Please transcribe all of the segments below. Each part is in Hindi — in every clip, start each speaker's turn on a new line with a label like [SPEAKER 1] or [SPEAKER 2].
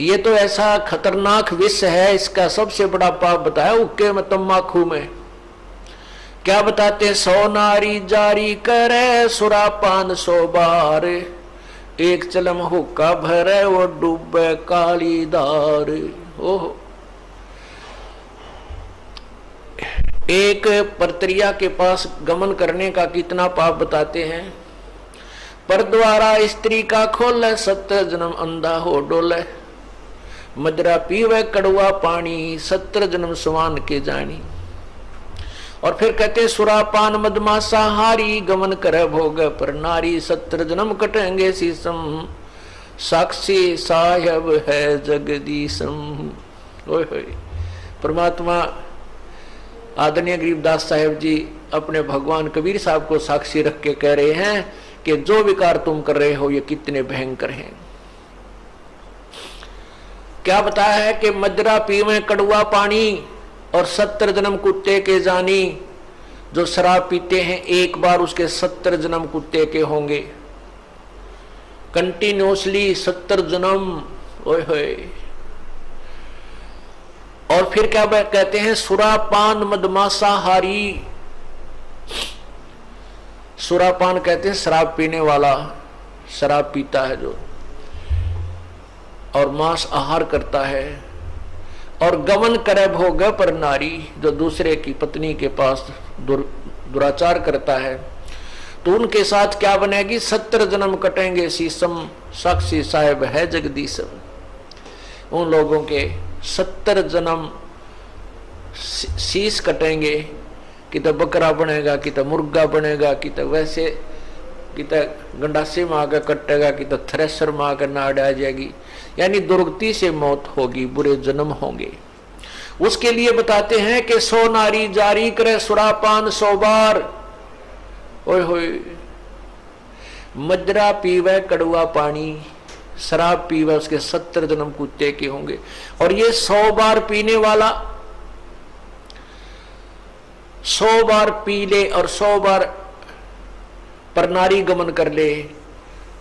[SPEAKER 1] ये तो ऐसा खतरनाक विष है, इसका सबसे बड़ा पाप बताया हुक्के में, तम्बाकू में। क्या बताते? 100 नारी जारी करे सुरापान 100 बार, एक चलम हुक्का भरे वो डूबे काली धार। ओहो, एक परत्रिया के पास गमन करने का कितना पाप बताते हैं। पर द्वारा स्त्री का खोले 70 जन्म अंधा हो डोले, मदरा पीवे कड़वा पानी 70 जन्म स्वान के जानी। और फिर कहते सुरापान मदमासा हारी, गमन करे भोग पर नारी 70 जन्म कटेंगे शीसम, साक्षी साहेब है जगदीशम। ओए होए, परमात्मा आदरणीय गरीबदास साहेब जी अपने भगवान कबीर साहब को साक्षी रख के कह रहे हैं कि जो विकार तुम कर रहे हो ये कितने भयंकर हैं। क्या बताया है कि मदरा पीवे कड़वा पानी और 70 जन्म कुत्ते के जानी। जो शराब पीते हैं एक बार उसके 70 जन्म कुत्ते के होंगे, कंटिन्यूसली 70 जन्म। ओए होए, और फिर क्या कहते हैं? सुरापान मदमासा हारी। सुरापान कहते हैं शराब पीने वाला, शराब पीता है जो, और मांस आहार करता है। और गमन करे भोग पर नारी, जो दूसरे की पत्नी के पास दुराचार करता है, तो उनके साथ क्या बनेगी? 70 जन्म कटेंगे शीसम, साक्षी साहेब है जगदीशम। उन लोगों के 70 जन्म शीश कटेंगे, कि तो बकरा बनेगा, कि तो मुर्गा बनेगा, कि तो वैसे, कि तो गंडासी में आकर कटेगा, कि तो थ्रेसर में आकर नाड़ आ जाएगी। यानी दुर्गति से मौत होगी, बुरे जन्म होंगे। उसके लिए बताते हैं कि 100 नारी जारी करे सुरापान 100 बार। ओए होए, मदरा पीवे कड़वा पानी, शराब पीवे उसके 70 जन्म कुत्ते के होंगे। और ये 100 बार पीने वाला 100 बार पी ले और 100 बार पर नारी गमन कर ले,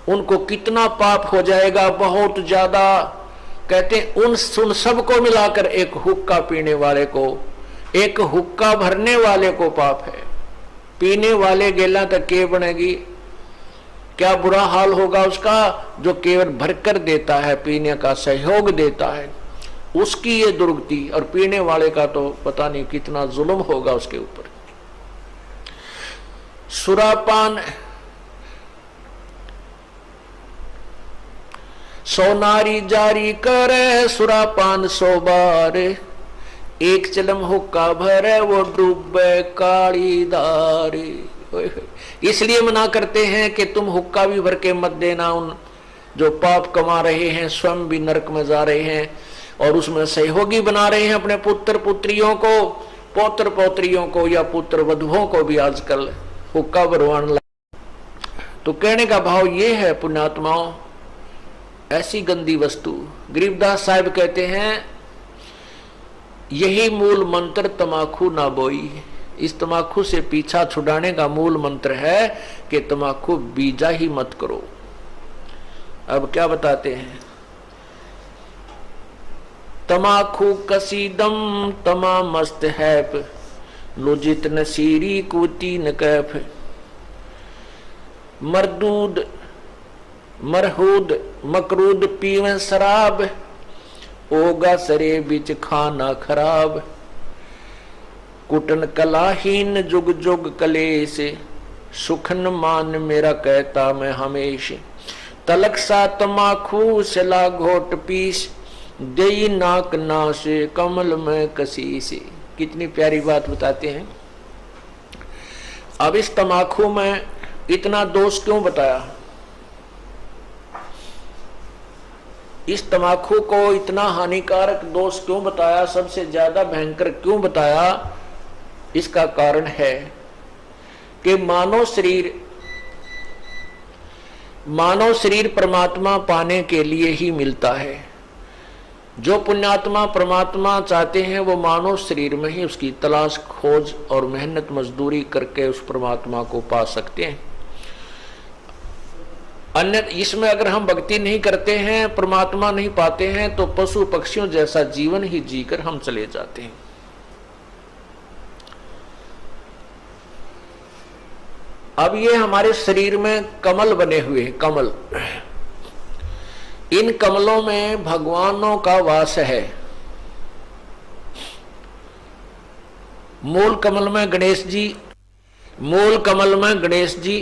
[SPEAKER 1] उनको कितना पाप हो जाएगा? बहुत ज्यादा। कहते हैं उन सबको मिलाकर एक हुक्का पीने वाले को, एक हुक्का भरने वाले को पाप है। पीने वाले गेला तक के बनेगी, क्या बुरा हाल होगा उसका जो केवल भरकर देता है, पीने का सहयोग देता है, उसकी ये दुर्गति। और पीने वाले का तो पता नहीं कितना जुल्म होगा उसके ऊपर। सुरापान 100 नारी जारी करे सुरापान 100 बार, एक चलम हुक्का भरे वो डूबे काली धार। इसलिए मना करते हैं कि तुम हुक्का भी भर के मत देना। उन जो पाप कमा रहे हैं स्वयं भी नरक में जा रहे हैं, और उसमें सहयोगी बना रहे हैं अपने पुत्र पुत्रियों को, पौत्र पौत्रियों को, या पुत्र वधुओं को भी आजकल हुक्का भरवाने लगे। तो कहने का भाव ये है पुण्यात्माओं, ऐसी गंदी वस्तु। गरीबदास साहब कहते हैं यही मूल मंत्र तमाकू ना बोई। इस तमाकू से पीछा छुड़ाने का मूल मंत्र है कि तमाकू बीजा ही मत करो। अब क्या बताते हैं? तमाकू कसीदम तमा मस्त है, लुजित नसीरी कुती न कैफ, मरदूद मरहूद मकरूद पीवे शराब, ओगा सरे बिच खाना खराब, कुटन कलाहीन जुग जुग कलेश, सुखन मान मेरा कहता मैं हमेश, तलक सा तमाकू सला घोट पीस, देई नाक नाश कमल में कसीस। कितनी प्यारी बात बताते हैं। अब इस तमाकू में इतना दोष क्यों बताया? इस तमाकू को इतना हानिकारक दोष क्यों बताया? सबसे ज्यादा भयंकर क्यों बताया? इसका कारण है कि मानव शरीर परमात्मा पाने के लिए ही मिलता है। जो पुण्यात्मा परमात्मा चाहते हैं वो मानव शरीर में ही उसकी तलाश खोज और मेहनत मजदूरी करके उस परमात्मा को पा सकते हैं। अन्य इसमें अगर हम भक्ति नहीं करते हैं, परमात्मा नहीं पाते हैं, तो पशु पक्षियों जैसा जीवन ही जीकर हम चले जाते हैं। अब ये हमारे शरीर में कमल बने हुए हैं, कमल, इन कमलों में भगवानों का वास है। मूल कमल में गणेश जी, मूल कमल में गणेश जी,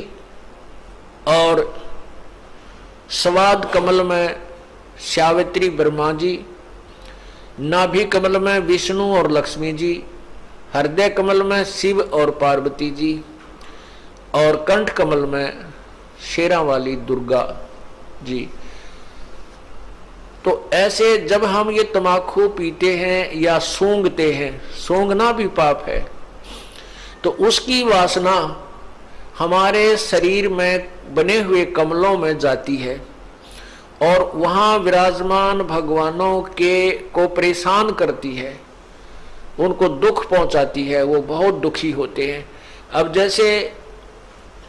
[SPEAKER 1] और स्वाद कमल में सावित्री ब्रह्मा जी, नाभि कमल में विष्णु और लक्ष्मी जी, हृदय कमल में शिव और पार्वती जी, और कंठ कमल में शेरा वाली दुर्गा जी। तो ऐसे जब हम ये तमाकू पीते हैं या सूंघते हैं, सूंघना भी पाप है, तो उसकी वासना हमारे शरीर में बने हुए कमलों में जाती है और वहां विराजमान भगवानों के को परेशान करती है, उनको दुख पहुंचाती है, वो बहुत दुखी होते हैं। अब जैसे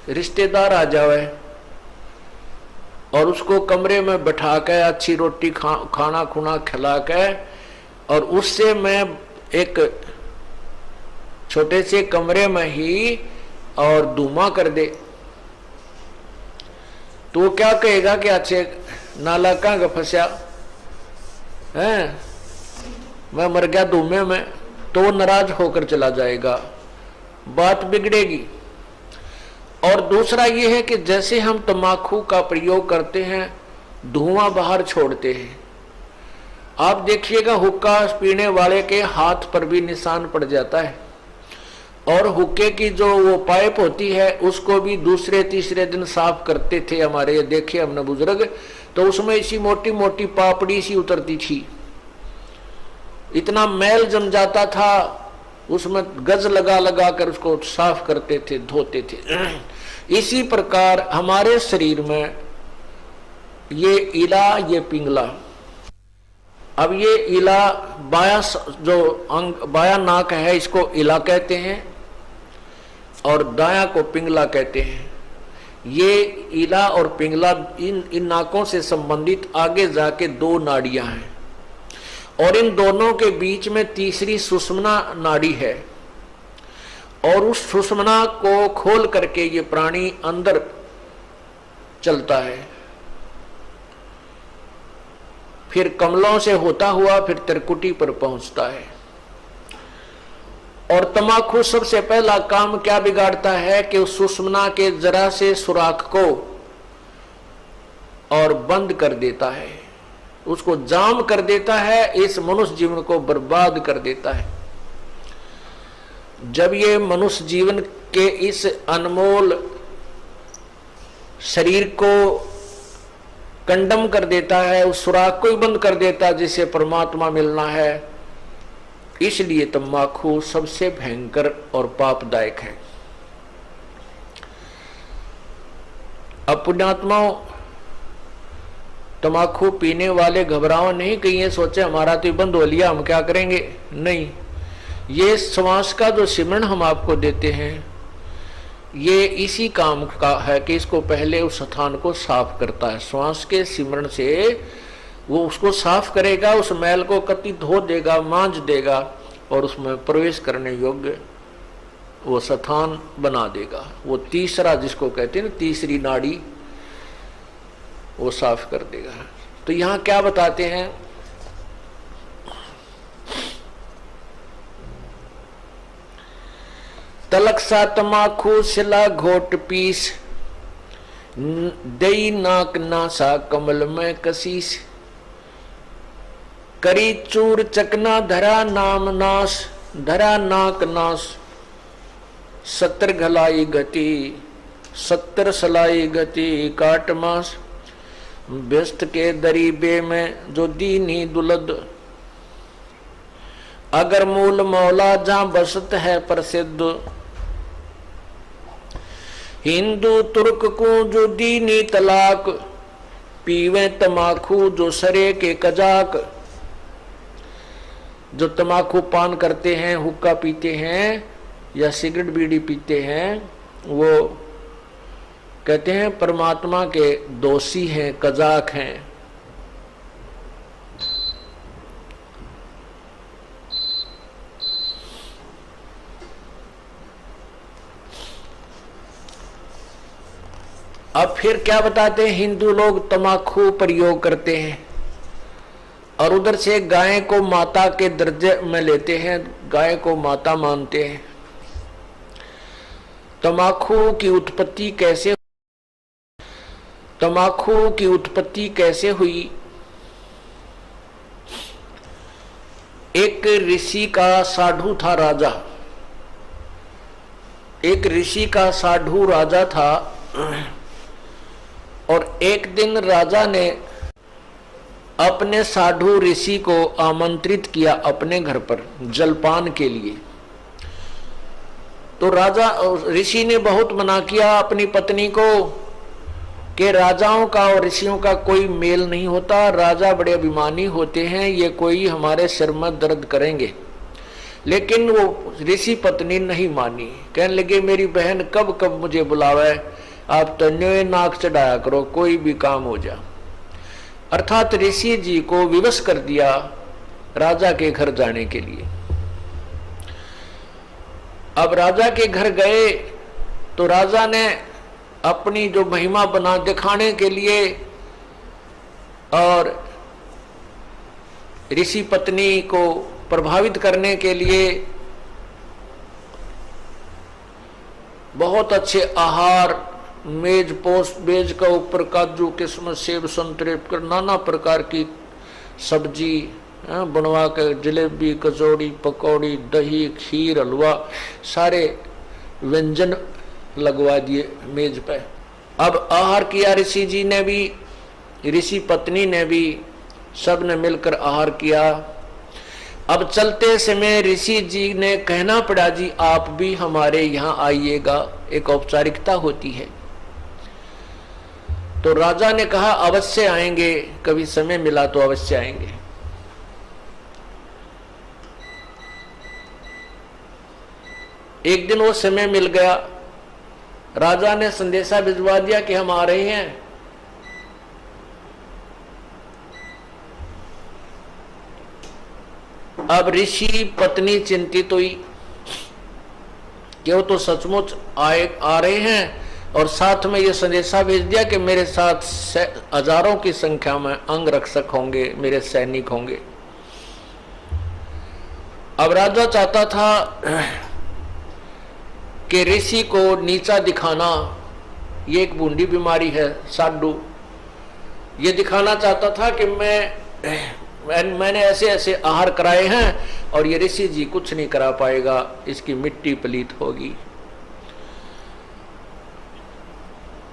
[SPEAKER 1] रिश्तेदार आ जावे और उसको कमरे में बैठा के अच्छी रोटी खाना खुना खिला के, और उससे मैं एक छोटे से कमरे में ही और धुआं कर दे, तो वो क्या कहेगा कि अच्छे नाला कहाँ फंसा है, मैं मर गया धुएं में, तो वो नाराज होकर चला जाएगा, बात बिगड़ेगी। और दूसरा ये है कि जैसे हम तम्बाकू का प्रयोग करते हैं, धुआं बाहर छोड़ते हैं, आप देखिएगा हुक्का पीने वाले के हाथ पर भी निशान पड़ जाता है, और हुक्के की जो वो पाइप होती है उसको भी दूसरे तीसरे दिन साफ करते थे हमारे, ये देखे हमने बुजुर्ग, तो उसमें इसी मोटी मोटी पापड़ी सी उतरती थी, इतना मैल जम जाता था, उसमें गज लगा लगा कर उसको साफ करते थे, धोते थे। इसी प्रकार हमारे शरीर में ये इला, ये पिंगला, अब ये इला बाया जो अंग, बाया नाक है, इसको इला कहते हैं और दाया को पिंगला कहते हैं। ये इला और पिंगला इन नाकों से संबंधित आगे जाके दो नाड़ियां हैं, और इन दोनों के बीच में तीसरी सुषुम्ना नाड़ी है, और उस सुषुम्ना को खोल करके ये प्राणी अंदर चलता है, फिर कमलों से होता हुआ फिर त्रिकुटी पर पहुंचता है। और तमाकू सबसे पहला काम क्या बिगाड़ता है कि उस सुषुम्ना के जरा से सुराख को और बंद कर देता है, उसको जाम कर देता है, इस मनुष्य जीवन को बर्बाद कर देता है। जब ये मनुष्य जीवन के इस अनमोल शरीर को कंडम कर देता है, उस सुराख को ही बंद कर देता है जिसे परमात्मा मिलना है, इसलिए तम्बाकू सबसे भयंकर और पापदायक है। अब पुण्यात्माओं, तम्बाकू पीने वाले घबराओ नहीं कि ये सोचे हमारा तो बंद हो लिया, हम क्या करेंगे, नहीं। ये श्वास का जो सिमरण हम आपको देते हैं, ये इसी काम का है कि इसको पहले उस स्थान को साफ करता है। श्वास के सिमरण से वो उसको साफ करेगा, उस मैल को कति धो देगा, मांझ देगा, और उसमें प्रवेश करने योग्य वो स्थान बना देगा। वो तीसरा जिसको कहते हैं ना, तीसरी नाड़ी, वो साफ कर देगा। तो यहाँ क्या बताते हैं, तलक सा तमाकू सिला घोट पीस, दई नाक नासा कमल में कसीस, करी चूर चकना धरा नाम नाश, धरा नाक नाश, 70 घलाई गति 70 सलाई गति काट मास, व्यस्त के दरीबे में जो दीनी दुलद, अगर मूल मौला जहां बसत है प्रसिद्ध, हिंदू तुर्क को जो दीनी तलाक, पीवे तमाकू जो सरे के कजाक। जो तमाकू पान करते हैं, हुक्का पीते हैं या सिगरेट बीड़ी पीते हैं, वो कहते हैं परमात्मा के दोषी हैं, कजाक हैं। अब फिर क्या बताते हैं, हिंदू लोग तम्बाकू प्रयोग करते हैं और उधर से गाय को माता के दर्जे में लेते हैं, गाय को माता मानते हैं। तम्बाकू की उत्पत्ति कैसे हुई? एक ऋषि का साधु था राजा, एक ऋषि का साधु राजा था और एक दिन राजा ने अपने साधु ऋषि को आमंत्रित किया अपने घर पर जलपान के लिए। तो राजा ऋषि ने बहुत मना किया अपनी पत्नी को कि राजाओं का और ऋषियों का कोई मेल नहीं होता, राजा बड़े अभिमानी होते हैं, ये कोई हमारे सिर में दर्द करेंगे। लेकिन वो ऋषि पत्नी नहीं मानी, कहने लगे मेरी बहन कब कब मुझे बुलावे, आप तन्यों नाक चढ़ाया करो, कोई भी काम हो जा। अर्थात ऋषि जी को विवश कर दिया राजा के घर जाने के लिए। अब राजा के घर गए तो राजा ने अपनी जो महिमा बना दिखाने के लिए और ऋषि पत्नी को प्रभावित करने के लिए बहुत अच्छे आहार, मेज पोस मेज का ऊपर काजू किस्मत सेब संतरे कर नाना प्रकार की सब्जी बनवा कर, जलेबी कचौड़ी पकौड़ी दही खीर हलवा सारे व्यंजन लगवा दिए मेज पे। अब आहार किया ऋषि जी ने भी, ऋषि पत्नी ने भी, सब ने मिलकर आहार किया। अब चलते समय ऋषि जी ने कहना पड़ा जी आप भी हमारे यहाँ आइएगा, एक औपचारिकता होती है। तो राजा ने कहा अवश्य आएंगे, कभी समय मिला तो अवश्य आएंगे। एक दिन वो समय मिल गया, राजा ने संदेशा भिजवा दिया कि हम आ रहे हैं। अब ऋषि पत्नी चिंतित हुई कि वो तो सचमुच आ रहे हैं और साथ में ये संदेशा भेज दिया कि मेरे साथ हजारों की संख्या में अंग रक्षक होंगे, मेरे सैनिक होंगे। अब राजा चाहता था कि ऋषि को नीचा दिखाना, ये एक बूंदी बीमारी है साधु, ये दिखाना चाहता था कि मैंने ऐसे ऐसे आहार कराए हैं और ये ऋषि जी कुछ नहीं करा पाएगा, इसकी मिट्टी पलीत होगी।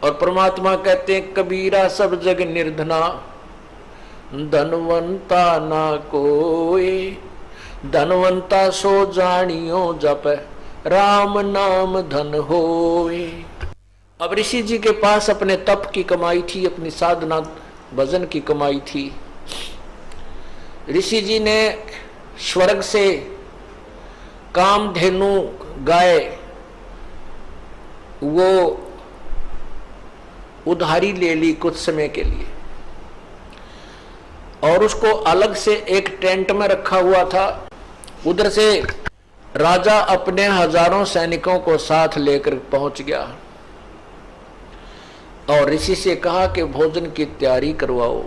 [SPEAKER 1] और परमात्मा कहते हैं कबीरा सब जग निर्धना, धनवंता ना कोई, धनवंता सो जानियो जप राम नाम धन होए। अब ऋषि जी के पास अपने तप की कमाई थी, अपनी साधना भजन की कमाई थी। ऋषि जी ने स्वर्ग से कामधेनु गाय वो उधारी ले ली कुछ समय के लिए और उसको अलग से एक टेंट में रखा हुआ था। उधर से राजा अपने हजारों सैनिकों को साथ लेकर पहुंच गया और ऋषि से कहा कि भोजन की तैयारी करवाओ।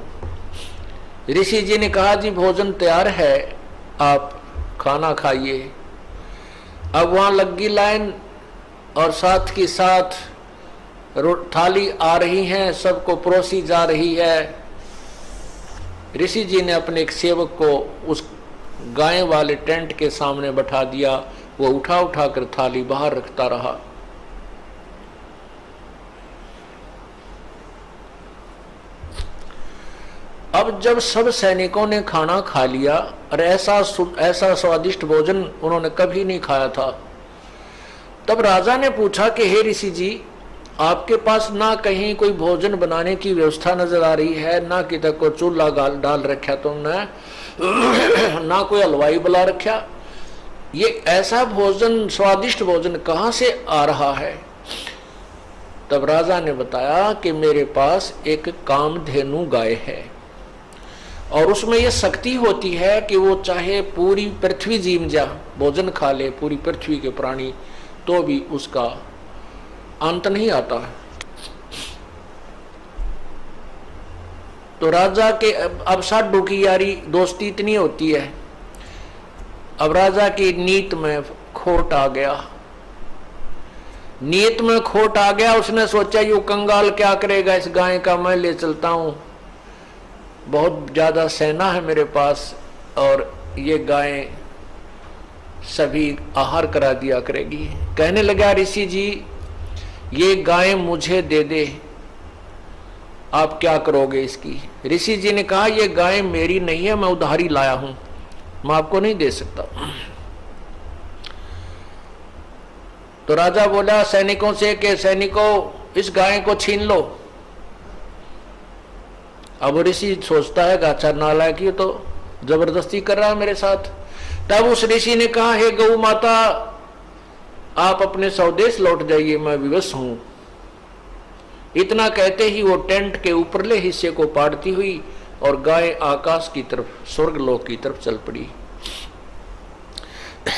[SPEAKER 1] ऋषि जी ने कहा जी भोजन तैयार है, आप खाना खाइए। अब वहां लगी लाइन और साथ की साथ थाली आ रही है, सबको परोसी जा रही है। ऋषि जी ने अपने एक सेवक को उस गाय वाले टेंट के सामने बैठा दिया, वो उठा उठा कर थाली बाहर रखता रहा। अब जब सब सैनिकों ने खाना खा लिया और ऐसा स्वादिष्ट भोजन उन्होंने कभी नहीं खाया था, तब राजा ने पूछा कि हे ऋषि जी, आपके पास ना कहीं कोई भोजन बनाने की व्यवस्था नजर आ रही है, ना किधर को चूल्हा डाल रखा तुमने, ना कोई हलवाई बुला रखा, ये ऐसा भोजन स्वादिष्ट भोजन कहाँ से आ रहा है? तब राजा ने बताया कि मेरे पास एक कामधेनु गाय है और उसमें यह शक्ति होती है कि वो चाहे पूरी पृथ्वी जीव जा भोजन खा ले, पूरी पृथ्वी के प्राणी, तो भी उसका अंत नहीं आता। तो राजा के अब साधु की यारी दोस्ती इतनी होती है। अब राजा की नीत में खोट आ गया, नीयत में खोट आ गया। उसने सोचा यू कंगाल क्या करेगा इस गाय का, मैं ले चलता हूं, बहुत ज्यादा सेना है मेरे पास और ये गाय सभी आहार करा दिया करेगी। कहने लगा ऋषि जी ये गाय मुझे दे दे, आप क्या करोगे इसकी। ऋषि जी ने कहा ये गाय मेरी नहीं है, मैं उधारी लाया हूं, मैं आपको नहीं दे सकता। तो राजा बोला सैनिकों से कि सैनिकों इस गाय को छीन लो। अब ऋषि सोचता है अच्छा नालायक ये तो जबरदस्ती कर रहा है मेरे साथ। तब उस ऋषि ने कहा हे गौ माता आप अपने स्वदेश लौट जाइए, मैं विवश हूं। इतना कहते ही वो टेंट के ऊपरले हिस्से को पाड़ती हुई और गाय आकाश की तरफ, स्वर्गलोक की तरफ चल पड़ी।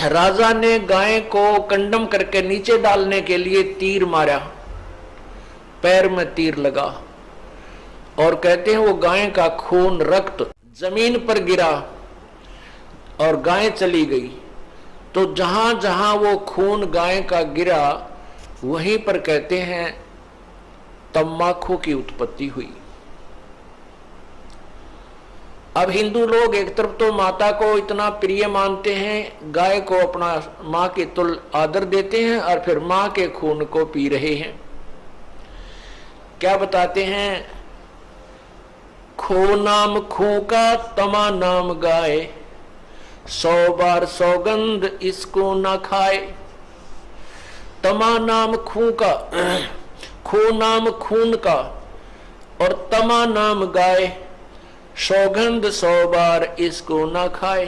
[SPEAKER 1] राजा ने गाय को कंडम करके नीचे डालने के लिए तीर मारा, पैर में तीर लगा और कहते हैं वो गाय का खून रक्त जमीन पर गिरा और गाय चली गई। तो जहां जहां वो खून गाय का गिरा वहीं पर कहते हैं तम्बाकू की उत्पत्ति हुई। अब हिंदू लोग एक तरफ तो माता को इतना प्रिय मानते हैं, गाय को अपना मां के तुल्य आदर देते हैं और फिर मां के खून को पी रहे हैं। क्या बताते हैं, खो नाम खू का तमा नाम गाय, 100 बार सौगंध इसको ना खाए। तमा नाम खू का, खू नाम खून का और तमा नाम गाय, सौगंध 100 बार इसको ना खाए।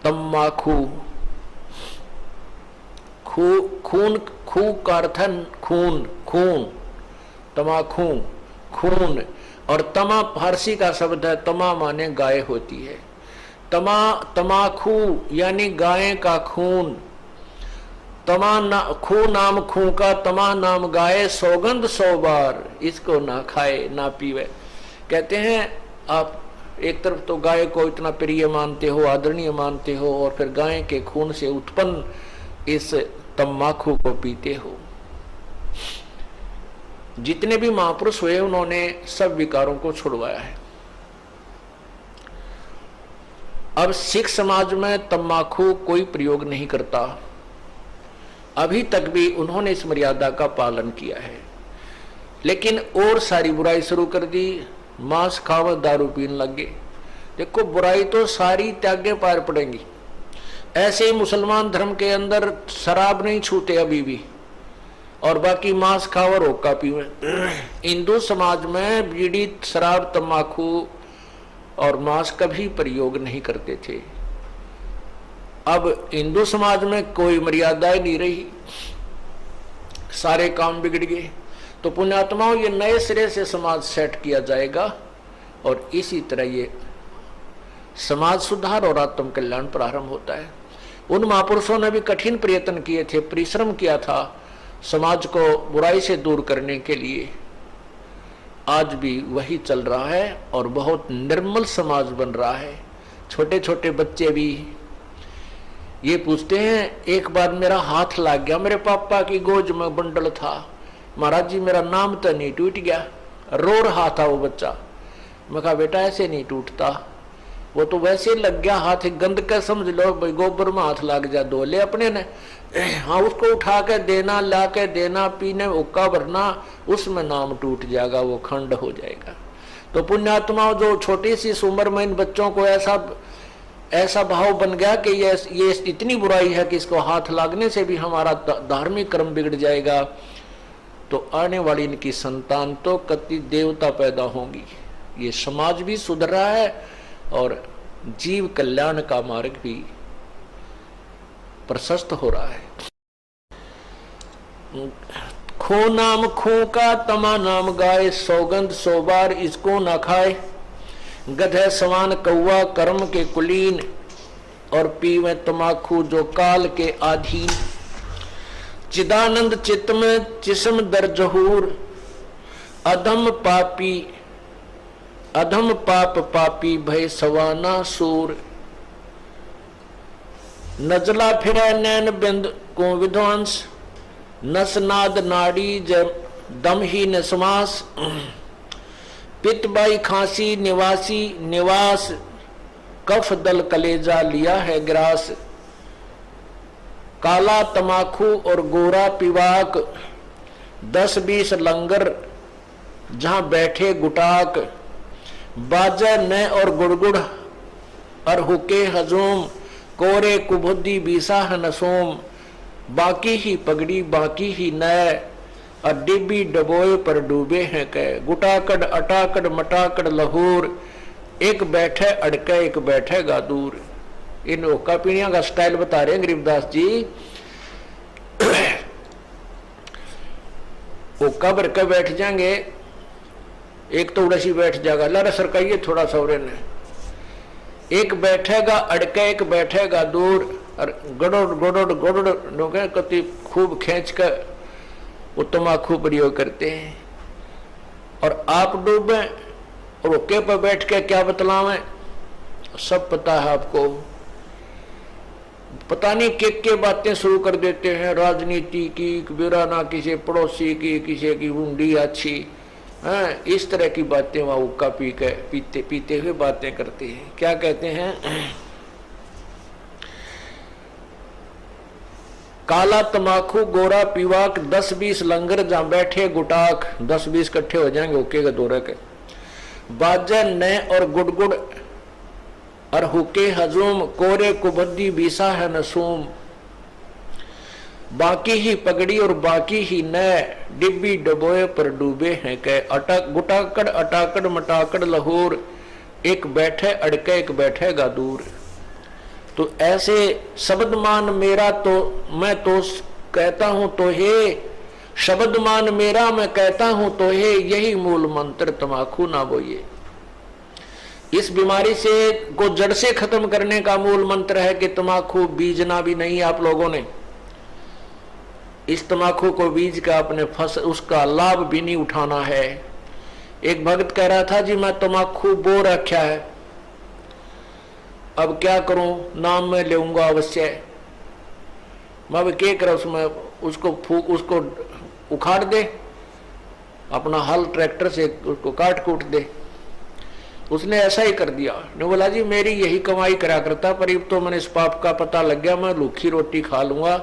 [SPEAKER 1] तम्बाकू, खून, खू का अर्थ खून, खून, तमाखू खून, और तमा फारसी का शब्द है, तमा माने गाय होती है। तमाखू यानी गाय का खून। खू नाम खू का तमा नाम गाय, सौगंध 100 बार इसको ना खाए ना पीवे। कहते हैं आप एक तरफ तो गाय को इतना प्रिय मानते हो, आदरणीय मानते हो, और फिर गाय के खून से उत्पन्न इस तम्बाकू को पीते हो। जितने भी महापुरुष हुए उन्होंने सब विकारों को छुड़वाया है। अब सिख समाज में तम्बाकू कोई प्रयोग नहीं करता, अभी तक भी उन्होंने इस मर्यादा का पालन किया है। लेकिन और सारी बुराई शुरू कर दी, मांस खाव दारू पीने लग गए। देखो बुराई तो सारी त्यागे पार पड़ेंगी। ऐसे ही मुसलमान धर्म के अंदर शराब नहीं छूते अभी भी, और बाकी मांस खाओ और हुक्का पीवे। हिंदू समाज में बीड़ी, शराब, तंबाकू और मांस कभी प्रयोग नहीं करते थे। अब हिंदू समाज में कोई मर्यादाएं नहीं रही, सारे काम बिगड़ गए। तो पुण्यात्माओं ये नए सिरे से समाज सेट किया जाएगा और इसी तरह ये समाज सुधार और आत्म कल्याण प्रारंभ होता है। उन महापुरुषों ने भी कठिन प्रयत्न किए थे, परिश्रम किया था समाज को बुराई से दूर करने के लिए। आज भी वही चल रहा है और बहुत निर्मल समाज बन रहा है। छोटे छोटे बच्चे भी ये पूछते हैं, एक बार मेरा हाथ लग गया, मेरे पापा की गोद में बंडल था, महाराज जी मेरा नाम तो नहीं टूट गया। रो रहा था वो बच्चा। मैं कहा बेटा ऐसे नहीं टूटता, वो तो वैसे लग गया हाथ, गंद का समझ लो भाई, गोबर में हाथ लग जा धो ले अपने ने। हाँ उसको उठा के देना, ला के देना, पीने हुक्का भरना, उसमें नाम टूट जाएगा, वो खंड हो जाएगा। तो पुण्यात्माओं जो छोटी सी उम्र में इन बच्चों को ऐसा भाव बन गया कि ये इतनी बुराई है कि इसको हाथ लागने से भी हमारा धार्मिक कर्म बिगड़ जाएगा, तो आने वाली इनकी संतान तो कति देवता पैदा होंगी। ये समाज भी सुधर रहा है और जीव कल्याण का मार्ग भी प्रशस्त हो रहा है। खो नाम खो का तमा नाम गाय, सौगंध 100 बार इसको ना खाए। गधे समान कौआ कर्म के कुलीन, और पीवे तमाखू जो काल के आधीन। चिदानंद चित्त में जिस्म दर जहूर, अधम पाप पापी भय सवाना सूर। नजला फिरे नैन बिंद को विध्वंस, नसनाद नाड़ी दम ही नसमास। पित्तबाई खांसी निवास, कफ दल कलेजा लिया है ग्रास। काला तमाखू और गोरा पिवाक, 10-20 लंगर जहां बैठे गुटाक। बाजा न और गुड़गुड़ और हुके हजूम, कोरे कुबुद्धि बीसा है नसोम। बाकी ही पगड़ी बाकी ही नय, और डिब्बी डबोए पर डूबे हैं कै। गुटाकड़ अटाकड़ मटाकड़ लहूर, एक बैठे अड़के एक बैठेगा दूर। इन ओका पीढ़ियां का स्टाइल बता रहे हैं गरीबदास जी। ओका भर के बैठ जाएंगे, एक तो उड़सी बैठ जाएगा, लड़ सरकाइए थोड़ा सौरे ने। एक बैठेगा अड़के एक बैठेगा दूर, और गड़ोड़ गड़ोड़ गड़ोड़ कति खूब खींच कर वो तमाखू प्रयोग करते हैं। और आप डूबे और ओके पर बैठ के क्या बतलावें, सब पता है आपको। पता नहीं के बातें शुरू कर देते हैं, राजनीति की, बिराना किसी पड़ोसी की, किसी की हुंडी अच्छी, इस तरह की बातें वहां हुक्का पीते हुए बातें करते हैं। क्या कहते हैं, काला तमाखू गोरा पीवाक, 10-20 लंगर जहां बैठे गुटाक। 10-20 इकट्ठे हो जाएंगे ओके के दौरे के। बाजे न और गुड़गुड़ और हुके हजूम, कोरे कुबद्दी बीसा है नसूम। बाकी ही पगड़ी और बाकी ही न, डिब्बी डबोए पर डूबे हैं कै। गुटाकड़ अटाकड़ मटाकड़ लहूर, एक बैठे अड़के एक बैठेगा दूर। तो ऐसे शब्द मान मेरा तो मैं तो कहता हूं तो हे, शब्द मान मेरा मैं कहता हूं तो हे, यही मूल मंत्र तमाखू ना बोइए। इस बीमारी से को जड़ से खत्म करने का मूल मंत्र है कि तमाखू बीजना भी नहीं। आप लोगों ने इस तमाखू को बीज का अपने उसका लाभ भी नहीं उठाना है। एक भक्त कह रहा था जी मैं तमाखू बो रखा है, अब क्या करूं, नाम में लेऊंगा अवश्य। मैं क्या करा, उसमें उसको उखाड़ दे, अपना हल ट्रैक्टर से उसको काट कूट दे। उसने ऐसा ही कर दिया। ने बोला जी मेरी यही कमाई करा करता, पर अब तो मैंने इस पाप का पता लग गया, मैं लूखी रोटी खा लूंगा,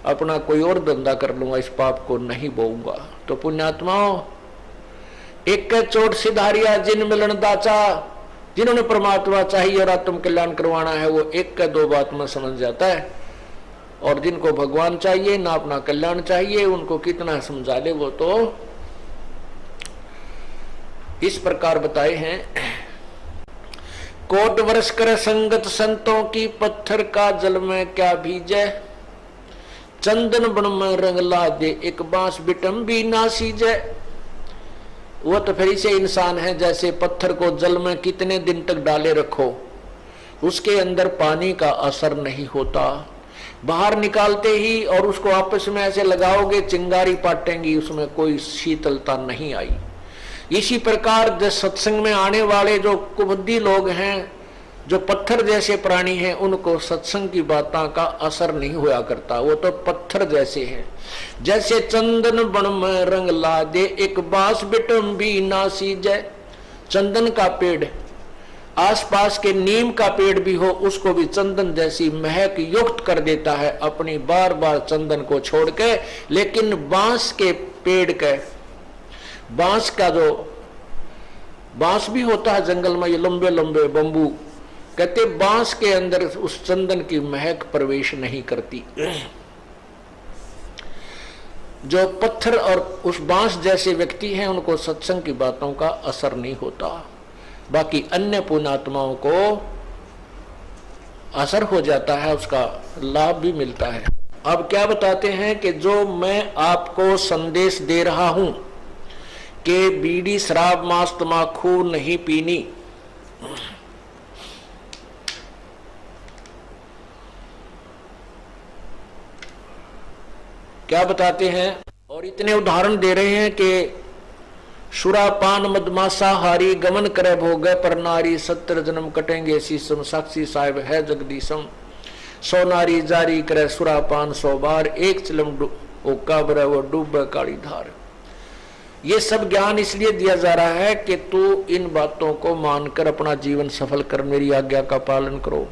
[SPEAKER 1] अपना कोई और धंधा कर लूंगा, इस पाप को नहीं बोऊंगा। तो पुण्यात्माओं, एक चोट सिधारिया जिन मिलन दाचा, जिन्होंने परमात्मा चाहिए और आत्म कल्याण करवाना है, वो एक का दो बात में समझ जाता है। और जिनको भगवान चाहिए ना अपना कल्याण चाहिए, उनको कितना समझा ले वो तो इस प्रकार बताए हैं। कोट वर्ष कर संगत संतों की, पत्थर का जल में क्या भीजे। चंदन बन में रंग ला दे, एक बांस बिटम भी ना सीजे। वो तो फिर से इंसान है, जैसे पत्थर को जल में कितने दिन तक डाले रखो, उसके अंदर पानी का असर नहीं होता। बाहर निकालते ही और उसको आपस में ऐसे लगाओगे, चिंगारी पाटेंगी, उसमें कोई शीतलता नहीं आई। इसी प्रकार जो सत्संग में आने वाले जो कुबुद्धि लोग हैं, जो पत्थर जैसे प्राणी हैं, उनको सत्संग की बातों का असर नहीं हुआ करता। वो तो पत्थर जैसे हैं। जैसे चंदन बन में रंग ला दे, एक बांस बिटम भी ना सीजे। चंदन का पेड़, आसपास के नीम का पेड़ भी हो, उसको भी चंदन जैसी महक युक्त कर देता है अपनी बार बार चंदन को छोड़ के। लेकिन बांस के पेड़ के, बांस का जो बांस भी होता है जंगल में, ये लंबे लंबे बंबू, कहते बांस के अंदर उस चंदन की महक प्रवेश नहीं करती। जो पत्थर और उस बांस जैसे व्यक्ति हैं, उनको सत्संग की बातों का असर नहीं होता। बाकी अन्य पुण्यात्माओं को असर हो जाता है, उसका लाभ भी मिलता है। अब क्या बताते हैं कि जो मैं आपको संदेश दे रहा हूं कि बीड़ी शराब मांस तमाकू नहीं पीनी, क्या बताते हैं, और इतने उदाहरण दे रहे हैं कि सुरापान मदमासाहारी गमन करे भोगे पर नारी 70 जन्म कटेंगे शीशम साक्षी साहिब है जगदीशम, 100 नारी जारी करे सुरापान 100 बार, एक चिलम ओका भरे वो डूबे काली धार। ये सब ज्ञान इसलिए दिया जा रहा है कि तू इन बातों को मानकर अपना जीवन सफल कर, मेरी आज्ञा का पालन करो।